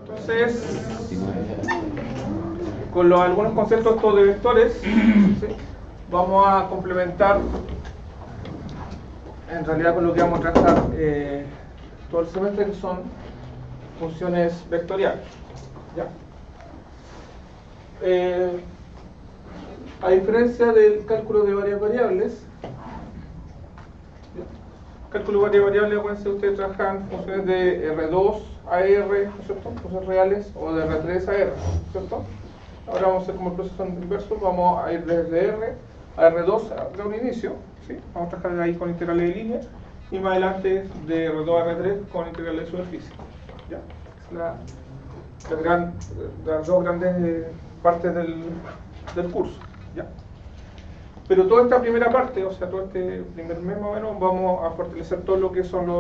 Entonces, con algunos conceptos estos de vectores, ¿sí? Vamos a complementar en realidad con lo que vamos a tratar todo el semestre, que son funciones vectoriales. ¿Ya? A diferencia del cálculo de varias variables, cálculo de varias variables, acuérdense, ustedes trabajan funciones de R2 a R, ¿no es cierto? Funciones reales, o de R3 a R, ¿cierto? Ahora vamos a hacer como el proceso inverso, vamos a ir desde R a R2 de un inicio, ¿sí? Vamos a trabajar ahí con integrales de línea, y más adelante de R2 a R3 con integrales de superficie. ¿Ya? Es las dos grandes partes del curso. ¿Ya? Pero toda esta primera parte, o sea, todo este primer mes más o menos, vamos a fortalecer todo lo que son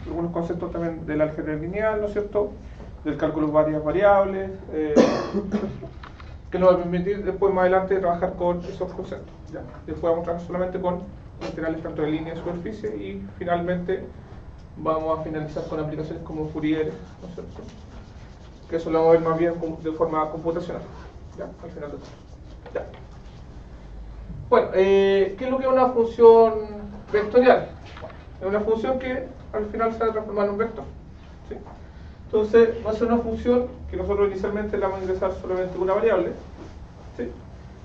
algunos conceptos también del álgebra lineal, ¿no es cierto? Del cálculo de varias variables, que nos va a permitir después más adelante trabajar con esos conceptos. ¿Ya? Después vamos a trabajar solamente con integrales tanto de línea y superficie, y finalmente vamos a finalizar con aplicaciones como Fourier, ¿no es cierto? Que eso lo vamos a ver más bien de forma computacional, ¿ya? Al final del curso. ¿Ya? Bueno, ¿qué es lo que es una función vectorial? Es una función que al final se va a transformar en un vector, ¿sí? Entonces va a ser una función que nosotros inicialmente le vamos a ingresar solamente una variable, ¿sí?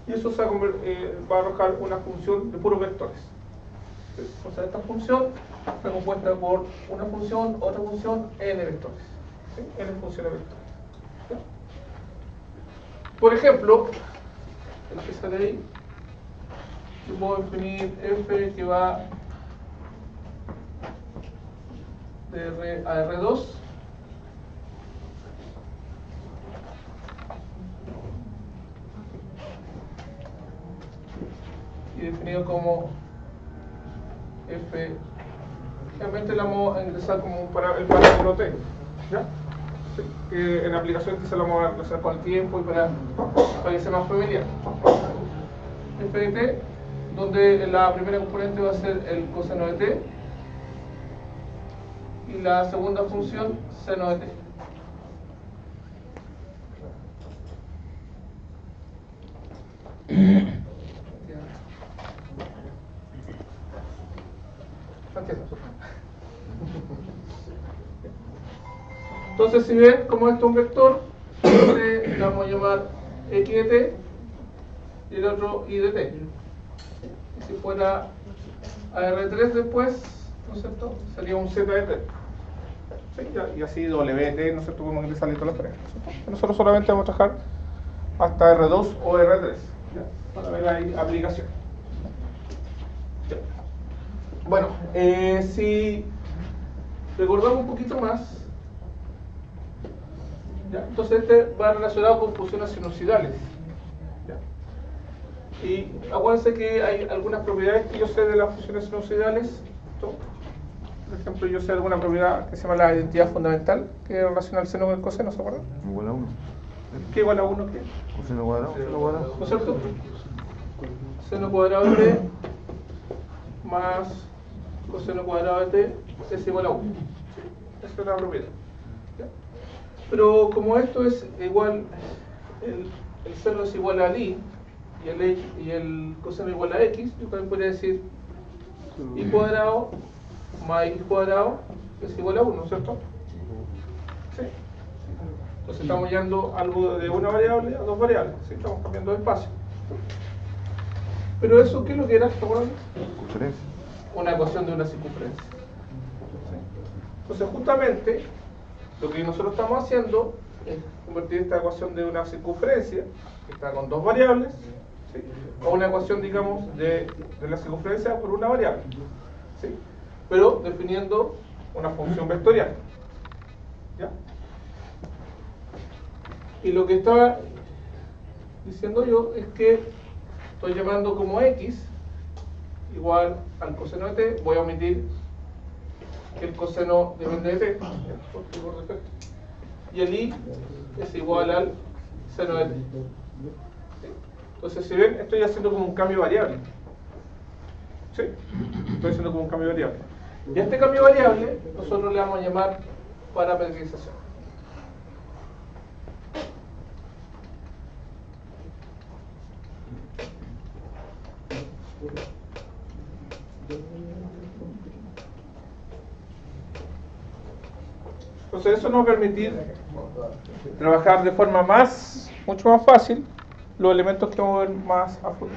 Y eso va a arrojar una función de puros vectores, ¿sí? O sea, esta función está compuesta por una función, otra función, n vectores, ¿sí? N funciones vectores, ¿sí? Por ejemplo, el que sale ahí, yo puedo definir f que va de R a R2 y definido como f, realmente la vamos a ingresar como el parámetro t, ¿ya? Sí, que en aplicación se lo vamos a ingresar con el tiempo y para que sea más familiar. F de t, donde la primera componente va a ser el coseno de t y la segunda función seno de t. Entonces, si ven como esto es un vector, le vamos a llamar x de t y el otro y de t. Y si fuera a R3 después, ¿no es cierto?, sería un z de t. ¿Sí? Y así wt, ¿no es cierto?, como ingresarle todas las tareas. Nosotros solamente vamos a trabajar hasta R2 o R3, ¿ya? Para ver ahí aplicación. ¿Ya? Bueno, si recordamos un poquito más, ¿ya? Entonces este va relacionado con funciones sinusoidales, ¿ya? Y acuérdense que hay algunas propiedades que yo sé de las funciones sinusoidales, ¿no? Por ejemplo, yo sé alguna propiedad que se llama la identidad fundamental, que relaciona el seno con el coseno, ¿se acuerdan? Igual a 1. ¿Qué igual a 1 qué? Coseno cuadrado. ¿No es cierto? Seno cuadrado de t más coseno cuadrado de t es igual a 1. Esa es una propiedad. ¿Ya? Pero como esto es igual, el seno es igual a i y el coseno igual a x, yo también podría decir y cuadrado más x cuadrado es igual a 1, ¿cierto? ¿Sí? Entonces estamos yendo algo de una variable a dos variables, ¿sí? Estamos cambiando de espacio. Pero eso, ¿qué es lo que era? ¿Te acuerdas? Circunferencia. Una ecuación de una circunferencia. ¿Sí? Entonces justamente lo que nosotros estamos haciendo es convertir esta ecuación de una circunferencia, que está con dos variables, ¿sí?, a una ecuación, digamos, de la circunferencia por una variable, ¿sí?, pero definiendo una función vectorial. ¿Ya? Y lo que estaba diciendo yo es que estoy llamando como x igual al coseno de t, voy a omitir que el coseno depende de t, por defecto, y el i es igual al seno de t. ¿Sí? Entonces, si ven, estoy haciendo como un cambio de variable. ¿Sí? Estoy haciendo como un cambio de variable. Y a este cambio de variable nosotros le vamos a llamar parametrización. Entonces eso nos va a permitir trabajar de forma mucho más fácil los elementos que vamos a ver más a futuro.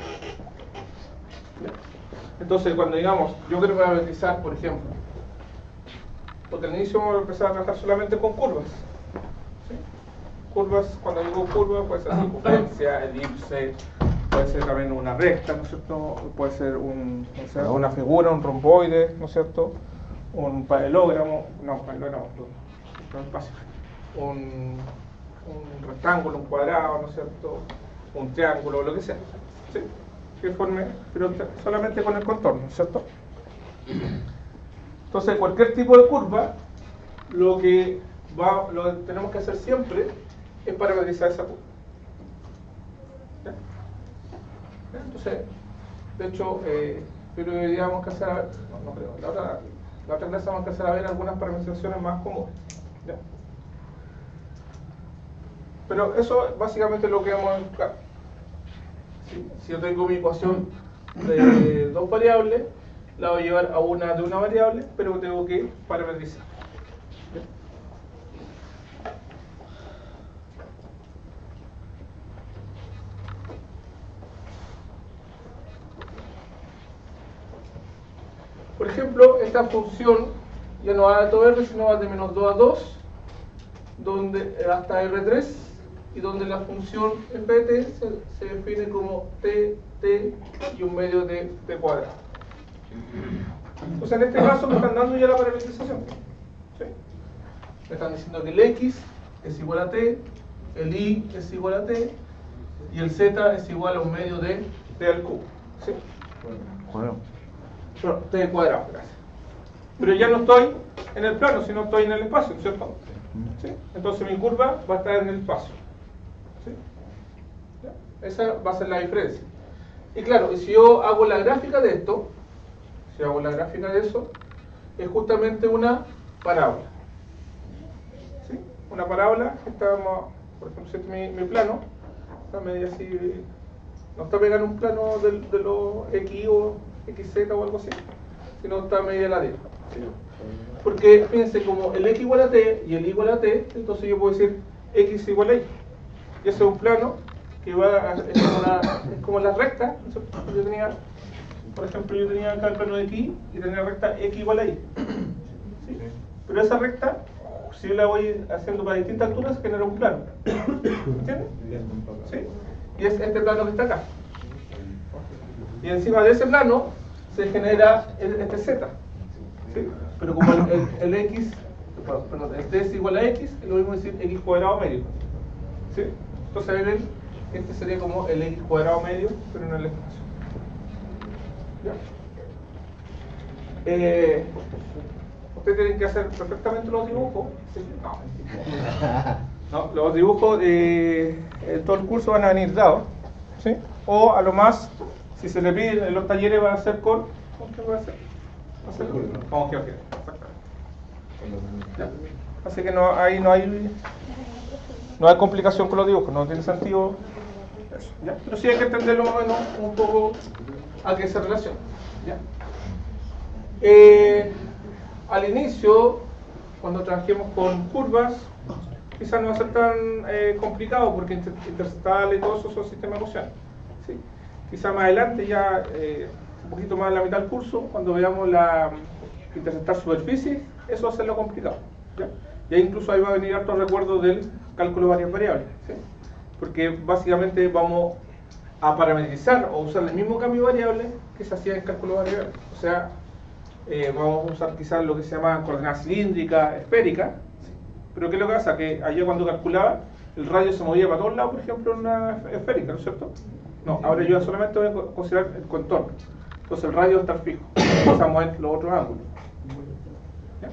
Entonces cuando digamos, yo quiero parametrizar, por ejemplo, porque al inicio vamos a empezar a trabajar solamente con curvas. ¿Sí? Curvas, cuando digo curva, puede ser circunferencia, elipse, puede ser también una recta, ¿no es cierto? Puede ser una figura, un romboide, ¿no es cierto? Un paralelogramo, un rectángulo, un cuadrado, ¿no es cierto? Un triángulo, lo que sea. ¿Sí? Que forme, pero solamente con el contorno, ¿no es cierto? Entonces, cualquier tipo de curva, lo que tenemos que hacer siempre es parametrizar esa curva. ¿Ya? Entonces, de hecho, pero deberíamos que hacer, no creo, la otra clase vamos a empezar a ver algunas parametrizaciones más comunes. ¿Ya? Pero eso básicamente es lo que vamos a buscar. ¿Sí? Si yo tengo mi ecuación de dos variables, la voy a llevar a una de una variable, pero tengo que parametrizar. ¿Ya? Por ejemplo, esta función ya no va de todo R, sino va de menos 2 a 2, donde hasta R3, y donde la función f de t se define como t y un medio de t cuadrado. Entonces en este caso me están dando ya la parametrización. ¿Sí? Me están diciendo que el x es igual a t, el y es igual a t, y el z es igual a un medio de t al cubo. ¿Sí? Bueno. No, t cuadrado, gracias. Pero ya no estoy en el plano, sino estoy en el espacio, ¿cierto? ¿Sí? Entonces mi curva va a estar en el espacio. ¿Sí? ¿Ya? Esa va a ser la diferencia. Y claro, y si yo hago la gráfica de esto, si hago la gráfica de eso, es justamente una parábola. ¿Sí? Una parábola que estamos, por ejemplo, si este es mi plano, está medio así, no está pegado en un plano de los X o XZ o algo así, sino está media la D. ¿Sí? Porque fíjense, como el X igual a T y el Y igual a T, entonces yo puedo decir X igual a Y. Y ese es un plano que es como la recta. Yo tenía, por ejemplo, yo tenía acá el plano de X y tenía la recta X igual a Y. ¿Sí? Pero esa recta, si yo la voy haciendo para distintas alturas, genera un plano. ¿Entienden? ¿Sí? Y es este plano que está acá. Y encima de ese plano se genera este Z. ¿Sí? Pero como el X, perdón, el T es igual a X, es lo mismo decir X cuadrado medio. ¿Sí? Entonces este sería como el X cuadrado medio, pero en el espacio. ¿Ya? Ustedes tienen que hacer perfectamente los dibujos. ¿Sí? No, los dibujos en todo el curso van a venir dados. ¿Sí? O a lo más, si se le pide en los talleres, van a hacer ¿con qué va a hacer? Con GeoGebra, exactamente. ¿Ya? Así que ahí no hay complicación con los dibujos, no tiene sentido eso, ¿ya? Pero sí hay que entenderlo más o menos un poco a qué se relaciona, ¿ya? Al inicio, cuando trabajemos con curvas, quizás no va a ser tan complicado porque interceptable y todo eso son sistemas gaussianos, ¿sí? Quizás más adelante, ya un poquito más en la mitad del curso, cuando veamos la interceptar superficie, eso va a ser lo complicado, ¿ya? Y ahí incluso ahí va a venir harto recuerdo del cálculo de varias variables, ¿sí? Porque básicamente vamos a parametrizar o usar el mismo cambio de variables que se hacía en cálculo de variables. O sea, vamos a usar quizás lo que se llama coordenada cilíndrica, esférica, ¿sí? Pero ¿qué es lo que pasa? Que ayer cuando calculaba, el radio se movía para todos lados, por ejemplo, en una esférica, ¿no es cierto? No, ahora yo solamente voy a considerar el contorno. Entonces el radio va a estar fijo. Vamos a mover los otros ángulos. ¿Ya?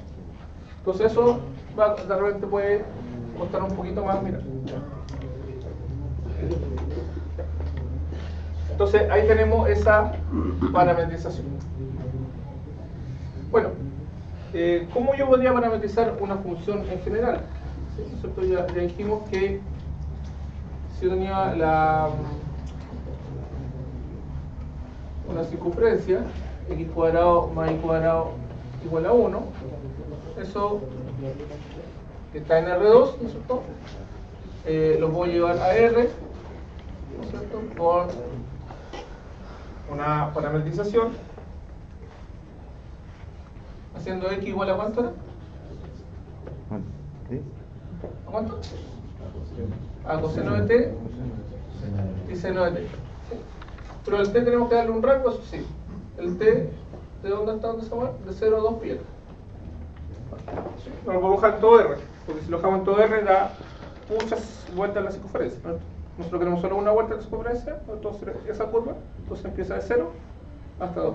Entonces eso de repente puede costar un poquito más, mira. Entonces ahí tenemos esa parametrización. Bueno, ¿cómo yo podría parametrizar una función en general? ¿Sí? ¿Cierto? Ya dijimos que si yo tenía una circunferencia, x cuadrado más y cuadrado igual a 1, eso que está en R2, ¿no es cierto? Lo puedo llevar a R, ¿no es cierto? Por una parametrización, haciendo x igual a ¿cuánto era? ¿A cuánto? A coseno de t y seno de t. Pero al t tenemos que darle un rango, eso sí. El t, ¿de dónde está? ¿Dónde se mueve? De 0 a 2 pi. No lo podemos dejar en todo R, porque si lo dejamos en todo R da muchas vueltas a la circunferencia, ¿no? Nosotros queremos solo una vuelta a la circunferencia, entonces esa curva, entonces empieza de 0 hasta 2.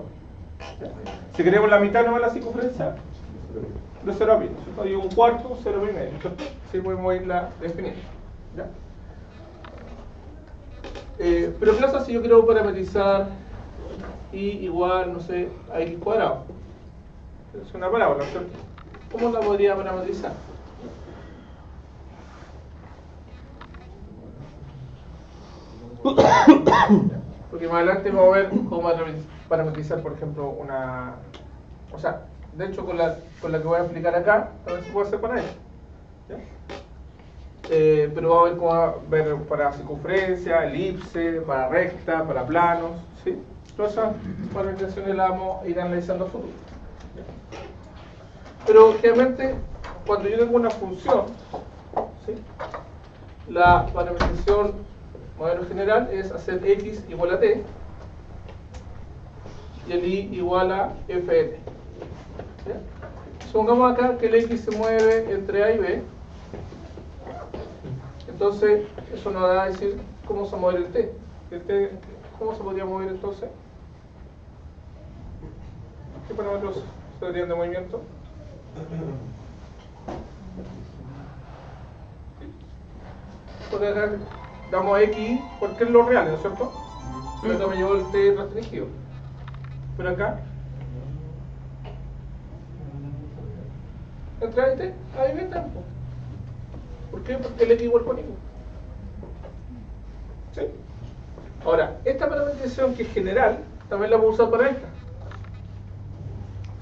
¿Ya? Si queremos la mitad nomás de la circunferencia, de 0 a pi, ¿no? Y un cuarto, 0 pi medio, ¿cierto? Así podemos irla definiendo. ¿Ya? Pero ¿qué pasa si yo quiero parametrizar y igual, no sé, a x cuadrado? Es una parábola, ¿cierto? ¿Cómo la podría parametrizar? Porque más adelante vamos a ver cómo parametrizar, por ejemplo, una... O sea, de hecho con la que voy a explicar acá, también se puede hacer para ella. ¿Ya? Pero vamos a ver cómo ver para circunferencia, elipse, para recta, para planos, ¿sí? Todas esas parametrizaciones las vamos a ir analizando a futuro. ¿Ya? Pero generalmente, cuando yo tengo una función, ¿sí? La parametrización modelo general es hacer x igual a t y el y igual a fn. ¿Ya? Supongamos acá que el x se mueve entre a y b. Entonces, eso nos da a decir cómo se va a mover el t. ¿El t cómo se podría mover entonces? ¿Qué parámetros se darían de movimiento? Porque acá damos x porque es lo real, ¿no es cierto? Pero acá me llevo el t restringido. Pero acá, entre a y t, a y b tampoco. ¿Por qué? Porque el x igual con y. ¿Sí? Ahora, esta parametrización que es general, también la puedo usar para esta.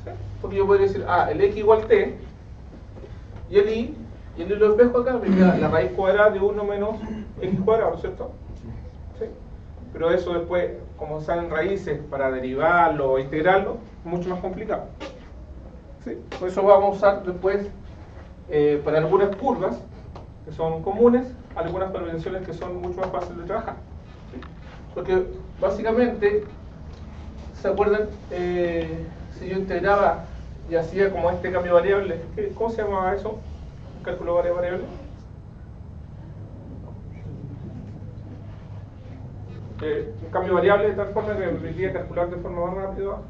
¿Sí? Porque yo podría decir, el x igual t, y el y lo espejo acá, me queda la raíz cuadrada de 1 menos x cuadrado, ¿no es cierto? ¿Sí? Pero eso después, como salen raíces para derivarlo o integrarlo, es mucho más complicado. ¿Sí? Por eso vamos a usar después, para algunas curvas, que son comunes, algunas parametrizaciones que son mucho más fáciles de trabajar. ¿Sí? Porque básicamente, ¿se acuerdan? Si yo integraba y hacía como este cambio variable, ¿cómo se llamaba eso? ¿Cálculo de variable? Un cambio variable de tal forma que me permitía calcular de forma más rápida, o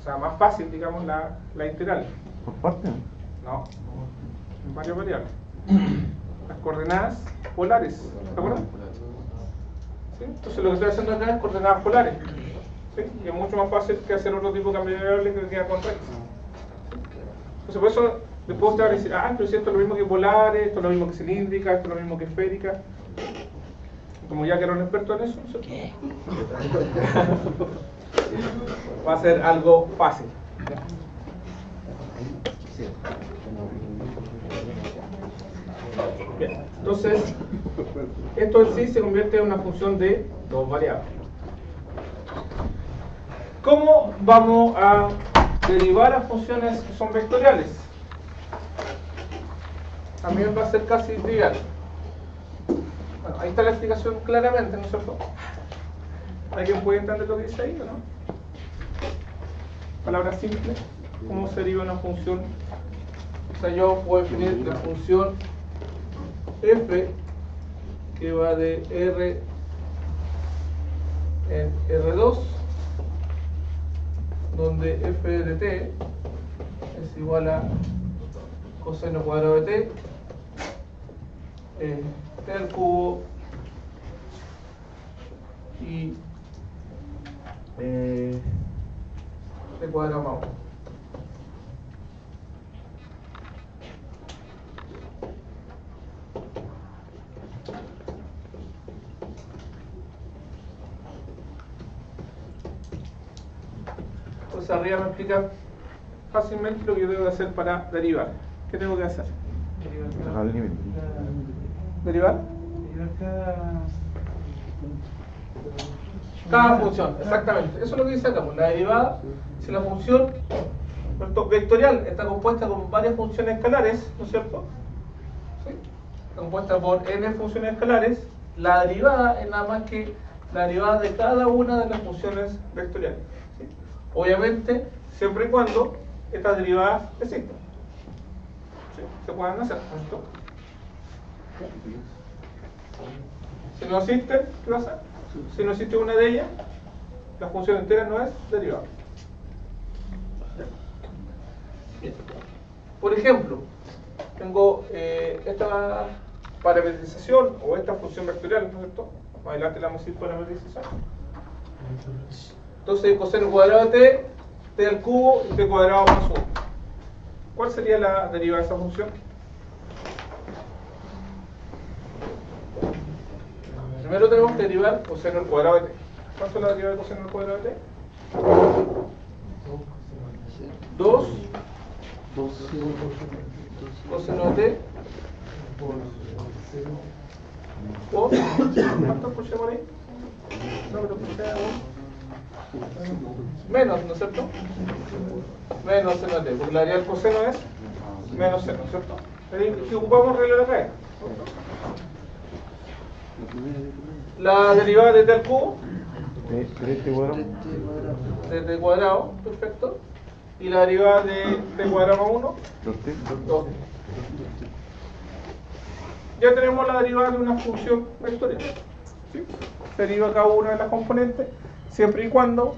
sea, más fácil, digamos, la integral. ¿Por parte? No, en varias variables. Las coordenadas polares, ¿se acuerdan? ¿Sí? Entonces lo que estoy haciendo acá es coordenadas polares. ¿Sí? Y es mucho más fácil que hacer otro tipo de cambio de variable que queda con rectas. Entonces por eso después usted va a decir, pero si esto es lo mismo que polares, esto es lo mismo que cilíndrica, esto es lo mismo que esférica. Como ya que era un experto en eso, ¿sí? Va a ser algo fácil. Bien, entonces, esto en sí se convierte en una función de dos variables. ¿Cómo vamos a derivar a funciones que son vectoriales? También va a ser casi trivial. Bueno, ahí está la explicación claramente, ¿no es cierto? ¿Alguien puede entender lo que dice ahí o no? Palabras simples. ¿Cómo se deriva una función? O sea, yo puedo definir la función f que va de R en R2, donde f de t es igual a coseno cuadrado de t, t al cubo y t cuadrado más 1. Entonces arriba me explica fácilmente lo que yo debo de hacer para derivar. ¿Qué tengo que hacer? Sacar el límite. ¿Derivar? Cada función, exactamente. Eso es lo que dice acá. La derivada, si la función vectorial está compuesta con varias funciones escalares, ¿no es cierto? ¿Sí? Está compuesta por n funciones escalares. La derivada es nada más que la derivada de cada una de las funciones vectoriales. ¿Sí? Obviamente, siempre y cuando estas derivadas existan. ¿Sí? Se puedan hacer, ¿no es cierto? Si no existen, ¿qué pasa? Si no existe una de ellas, la función entera no es derivada. Bien. Por ejemplo, tengo esta parametrización o esta función vectorial, ¿no es cierto? Más adelante la vamos a decir parametrización. Entonces, coseno cuadrado de t al cubo y t cuadrado más 1. ¿Cuál sería la derivada de esa función? Primero tenemos que derivar coseno al cuadrado de t. ¿Cuánto es la derivada de coseno al cuadrado de t? 2 coseno de t por ¿cuánto puse por ahí? No, pero puse menos, ¿no es cierto? Menos seno de t, porque la derivada del coseno es menos seno, ¿no es cierto? Si ocupamos regla de la cadena. La derivada de t al cubo De t cuadrado. de t cuadrado, perfecto. Y la derivada de t cuadrado más 1 2t. Ya tenemos la derivada de una función vectorial. ¿Sí? Se deriva cada una de las componentes siempre y cuando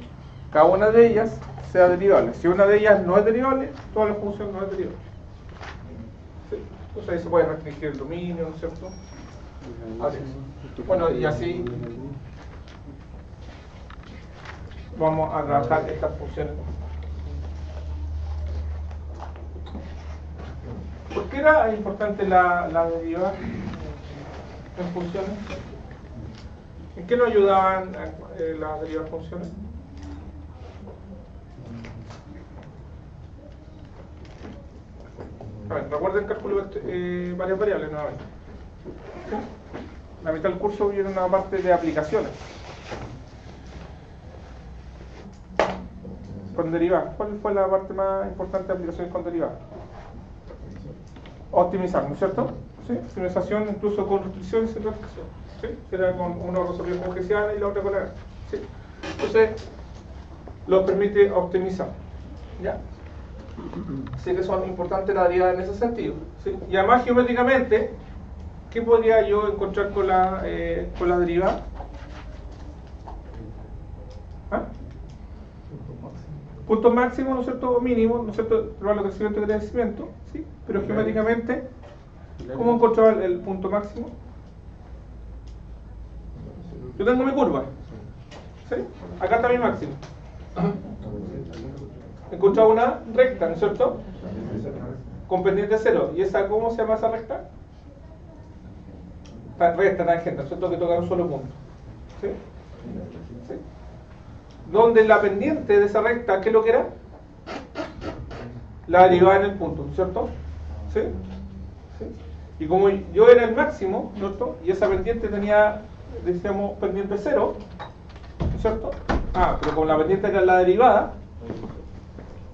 cada una de ellas sea derivable. Si una de ellas no es derivable, toda la función no es derivable. ¿Sí? Entonces ahí se puede restringir el dominio, ¿no es cierto? Así. Bueno, y así vamos a trabajar estas funciones. ¿Por qué era importante la derivada en funciones? ¿En qué nos ayudaban las derivadas en funciones? A ver, recuerden el cálculo de varias variables nuevamente. ¿Sí? La mitad del curso viene una parte de aplicaciones. Con derivadas. ¿Cuál fue la parte más importante de aplicaciones con derivadas? Optimizar, ¿no es cierto? ¿Sí? Optimización incluso con restricciones y sin restricción. ¿Sí? Era con uno resolvió con Hessiana y la otra con la... ¿Sí? Entonces, lo permite optimizar. ¿Ya? Así que son importantes las derivadas en ese sentido. ¿Sí? Y además, geométricamente, ¿qué podría yo encontrar con la derivada? ¿Ah? Punto máximo, ¿no es cierto? Mínimo, ¿no es cierto? Probar el crecimiento y crecimiento, ¿sí? Pero geométricamente, ¿cómo encontrar el punto máximo? Yo tengo mi curva, ¿sí? Acá está mi máximo. He encontrado una recta, ¿no es cierto? Con pendiente 0. ¿Y esa cómo se llama esa recta? Recta tangente, ¿no es cierto? Que toca un solo punto. ¿Sí? ¿Sí? Donde la pendiente de esa recta, ¿qué es lo que era? La derivada en el punto, ¿no es cierto? ¿Sí? ¿Sí? Y como yo era el máximo, ¿no es cierto? Y esa pendiente tenía, decíamos, pendiente 0, ¿no es cierto? Ah, pero como la pendiente era la derivada,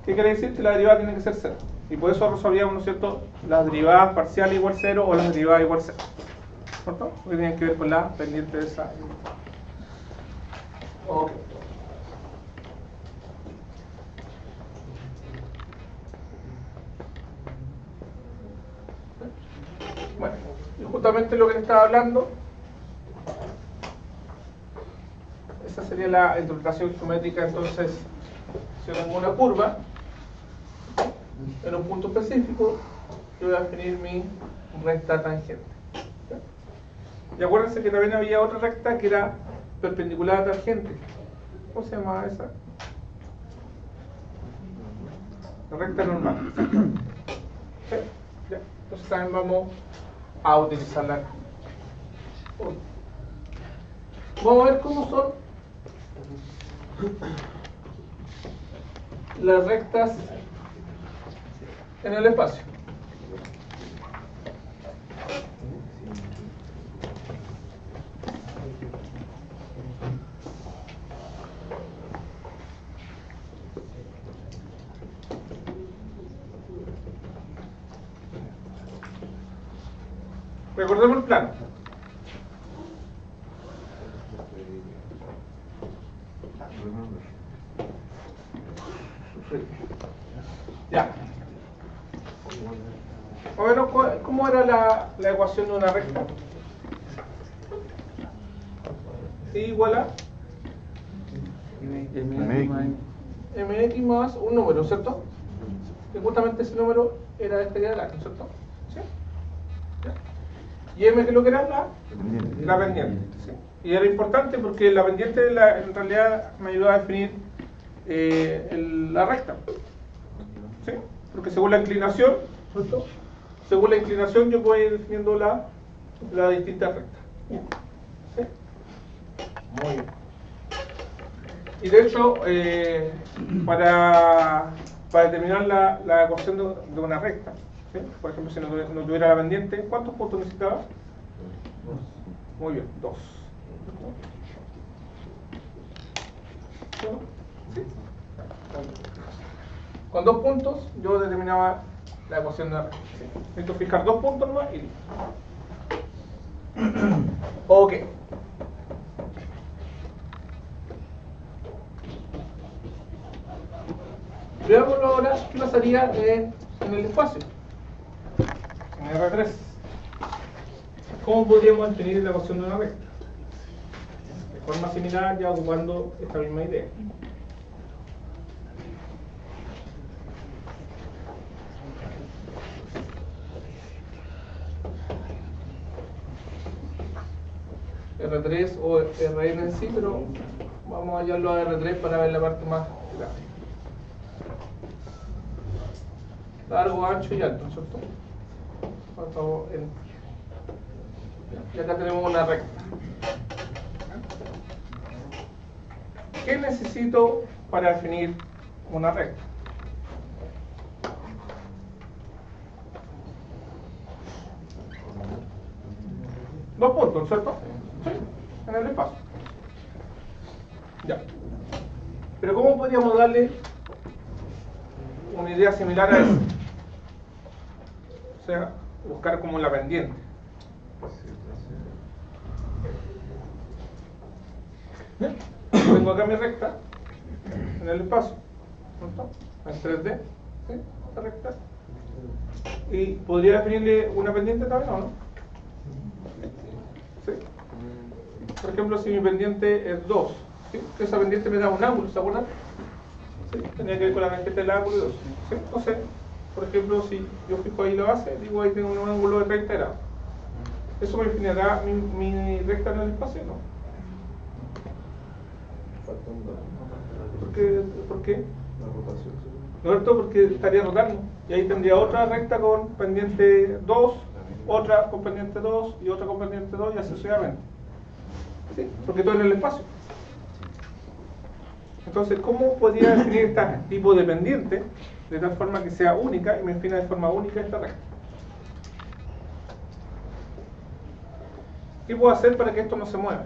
¿qué quiere decir? Que la derivada tiene que ser 0. Y por eso resolvíamos, ¿no es cierto?, las derivadas parciales igual 0 o las derivadas igual 0. ¿Cierto? Que tienen que ver con la pendiente de esa. Ok. Bueno, y justamente lo que le estaba hablando, esa sería la interpretación geométrica. Entonces, si yo tengo una curva en un punto específico, yo voy a definir mi recta tangente. Y acuérdense que también había otra recta que era perpendicular a tangente. ¿Cómo se llamaba esa? La recta normal. ¿Sí? ¿Ya? Entonces también vamos a utilizarla. Vamos a ver cómo son las rectas en el espacio. Recordemos el plan. Ya. Bueno, ¿cómo era la ecuación de una recta? I igual a mx más un número, ¿cierto? Que justamente ese número era este de acá, ¿cierto? ¿Sí? ¿Ya? Y m, que es lo que era la pendiente. ¿Sí? Y era importante porque la pendiente en realidad me ayudaba a definir la recta. ¿Sí? Porque según la inclinación, ¿cierto? Según la inclinación yo puedo ir definiendo la distinta recta. ¿Sí? Muy bien. Y de hecho, para determinar la ecuación de una recta, ¿sí? Por ejemplo, si no tuviera la pendiente, ¿cuántos puntos necesitaba? 2. Muy bien, 2. ¿Sí? Con 2 puntos yo determinaba la ecuación de la recta. ¿Sí? Necesito fijar 2 puntos más y listo. Ok. Veámoslo ahora qué pasaría en el espacio. En R3. ¿Cómo podríamos definir la ecuación de una recta? De forma similar, ya ocupando esta misma idea. R3 o Rn en sí, pero vamos a hallarlo a R3 para ver la parte más gráfica. Largo, ancho y alto, ¿cierto? Y acá tenemos una recta. ¿Qué necesito para definir una recta? Dos puntos, ¿cierto? Sí, en el espacio. Ya. Pero ¿cómo podríamos darle una idea similar a eso? O sea, buscar como la pendiente. ¿Bien? Tengo acá mi recta en el espacio, ¿cierto? En 3D, ¿sí? Esta recta. Y podría definirle una pendiente también, ¿o no? ¿Sí? Por ejemplo, si mi pendiente es 2, ¿sí? Esa pendiente me da un ángulo, ¿se acuerdan? ¿Sí? Tenía que ver con la pendiente del ángulo y 2. ¿Sí? Entonces, por ejemplo, si yo fijo ahí la base, digo ahí tengo un ángulo de 30 grados. ¿Eso me definirá mi recta en el espacio? No. ¿Por qué? La rotación. ¿No es cierto? Porque estaría rotando. Y ahí tendría otra recta con pendiente 2, otra con pendiente 2 y otra con pendiente 2 y así sucesivamente. ¿Sí? Porque todo en el espacio. Entonces, ¿cómo podría definir este tipo de pendiente de tal forma que sea única y me defina de forma única esta recta? ¿Qué puedo hacer para que esto no se mueva?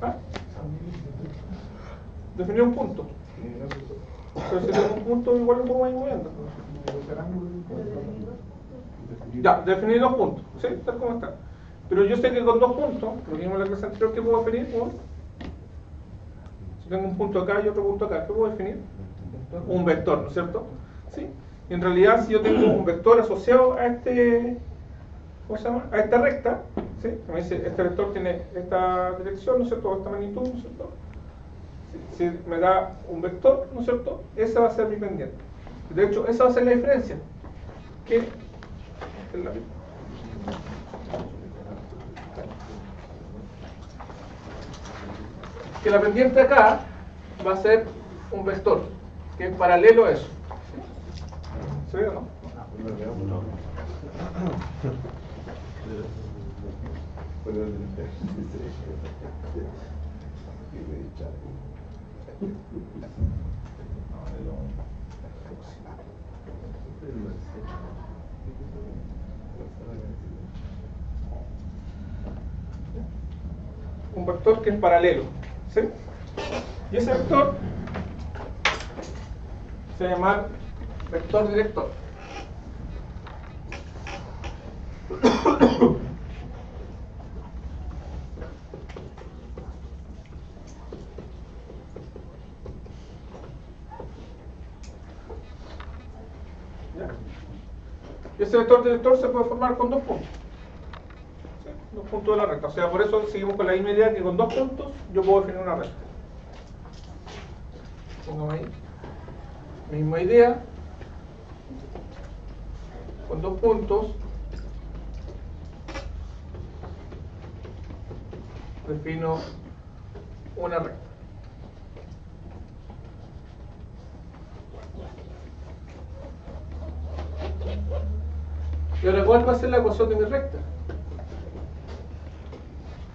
¿Ah? Definir un punto. Pero si tengo un punto, igual lo podemos ir moviendo. Ya, definir 2 puntos, ¿sí? Tal como está. Pero yo sé que con 2 puntos, lo mismo en la clase anterior, ¿qué puedo definir? Si tengo un punto acá y otro punto acá, ¿qué puedo definir? Un vector, ¿no es cierto? ¿Sí? Y en realidad, si yo tengo un vector asociado a ¿cómo se llama? A esta recta, ¿sí? Me dice, este vector tiene esta dirección, ¿no es cierto? O esta magnitud, ¿no es cierto? Si me da un vector, ¿no es cierto? Esa va a ser mi pendiente. De hecho, esa va a ser la diferencia. Que la pendiente acá va a ser un vector que es paralelo a eso. ¿Se ve o no? Un vector que es paralelo, ¿sí? Y ese vector se llama vector director. ¿Ya? Y ese vector director se puede formar con dos puntos. ¿Sí? Dos puntos de la recta. O sea, por eso seguimos con la misma idea que con dos puntos yo puedo definir una recta. Pongamos ahí. Misma idea. Con dos puntos defino una recta. Y ahora, ¿cuál va a ser la ecuación de mi recta?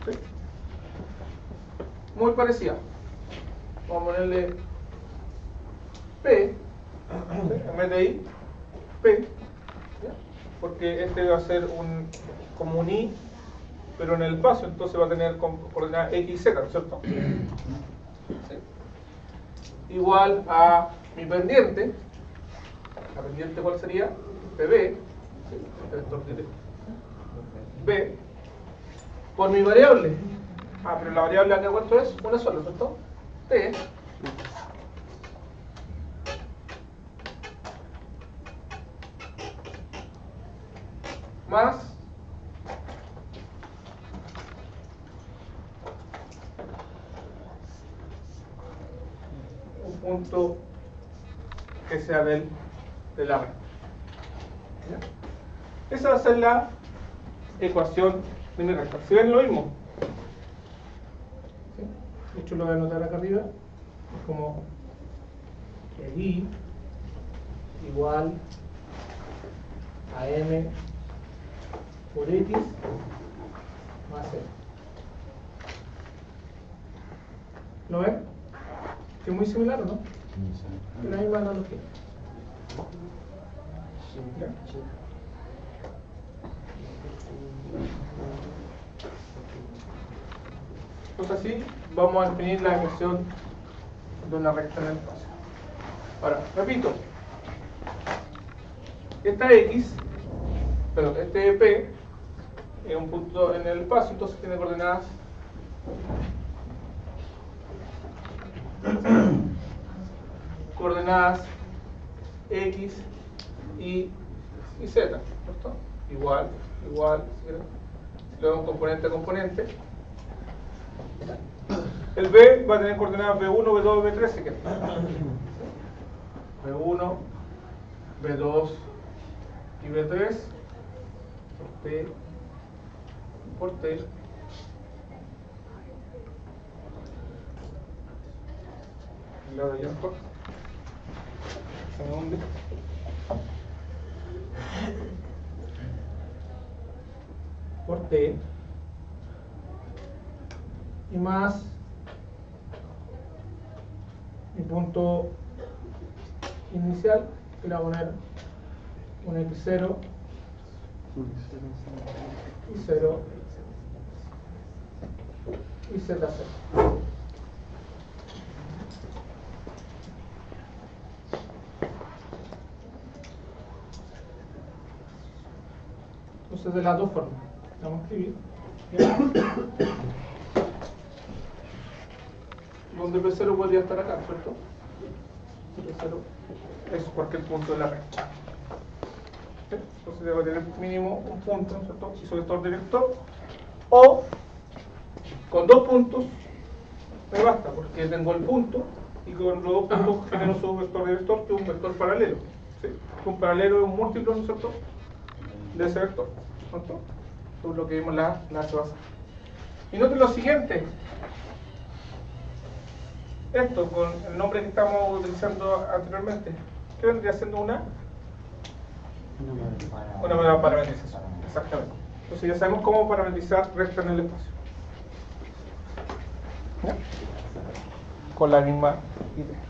¿Sí? Muy parecida. Vamos a ponerle P, ¿sí? En vez de I, P, ¿ya? Porque este va a ser como un I, pero en el espacio, entonces va a tener coordenadas X y Z, ¿no es cierto? ¿Sí? Igual a mi pendiente. ¿La pendiente cuál sería? PB, ¿sí? B, por mi variable. Pero la variable acá ¿cuánto es? Una sola, ¿cierto? T más un punto que sea de la recta. Esa va a ser la ecuación de mi recta. ¿Si ven lo mismo? ¿Sí? De hecho lo voy a anotar acá arriba. Es como que I igual a M por X más C. ¿Lo ven? Que es muy similar, ¿o no? Es la misma analogía. ¿Ya? Entonces así vamos a definir la ecuación de una recta en el espacio. Ahora, repito, esta X, perdón, este P es un punto en el espacio, entonces tiene coordenadas X, Y y Z, ¿cierto? Igual, si lo vemos componente a componente. El B va a tener coordenadas B1, B2, B3 si quieren. B1, B2 y B3 por T el lado de allá abajo se me hunde por T y más mi punto inicial que le voy a poner un X0 y 0 y Z0. Entonces de las dos formas vamos a escribir donde P0 podría estar acá, ¿cierto? P0 es cualquier punto de la recta. ¿Sí? Entonces debo tener mínimo un punto, ¿cierto? Y su vector director, o con dos puntos me basta, porque tengo el punto y con los dos puntos genero su vector director, que es un vector paralelo. ¿Sí? Un paralelo es un múltiplo, ¿no es cierto?, de ese vector, ¿cierto? Esto es lo que vimos la clase pasada. Y noten lo siguiente. Esto, con el nombre que estamos utilizando anteriormente, ¿qué vendría siendo una nueva parametrización? Exactamente. Entonces ya sabemos cómo parametrizar recta en el espacio. ¿Ya? con la misma idea.